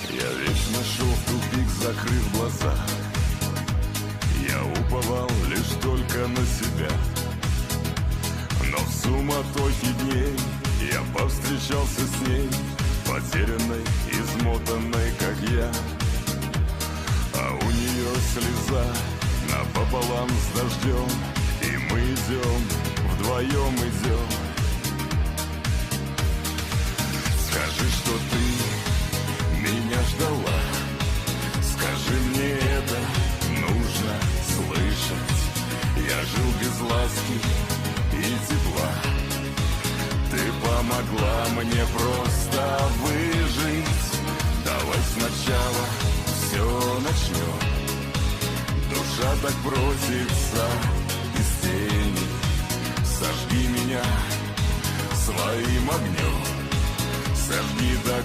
Я вечно шел в тупик, закрыв глаза. Я уповал лишь только на себя. Но в суматохе дней я повстречался с ней, потерянной, измотанной, как я. А у нее слеза напополам с дождем, и мы идем, вдвоем идем. Скажи, что ты меня ждала. Скажи, мне это нужно слышать. Я жил без ласки и тепла. Ты помогла мне просто выжить. Давай сначала все начнем. Душа так просится из тени. Сожги меня своим огнем. Сожги до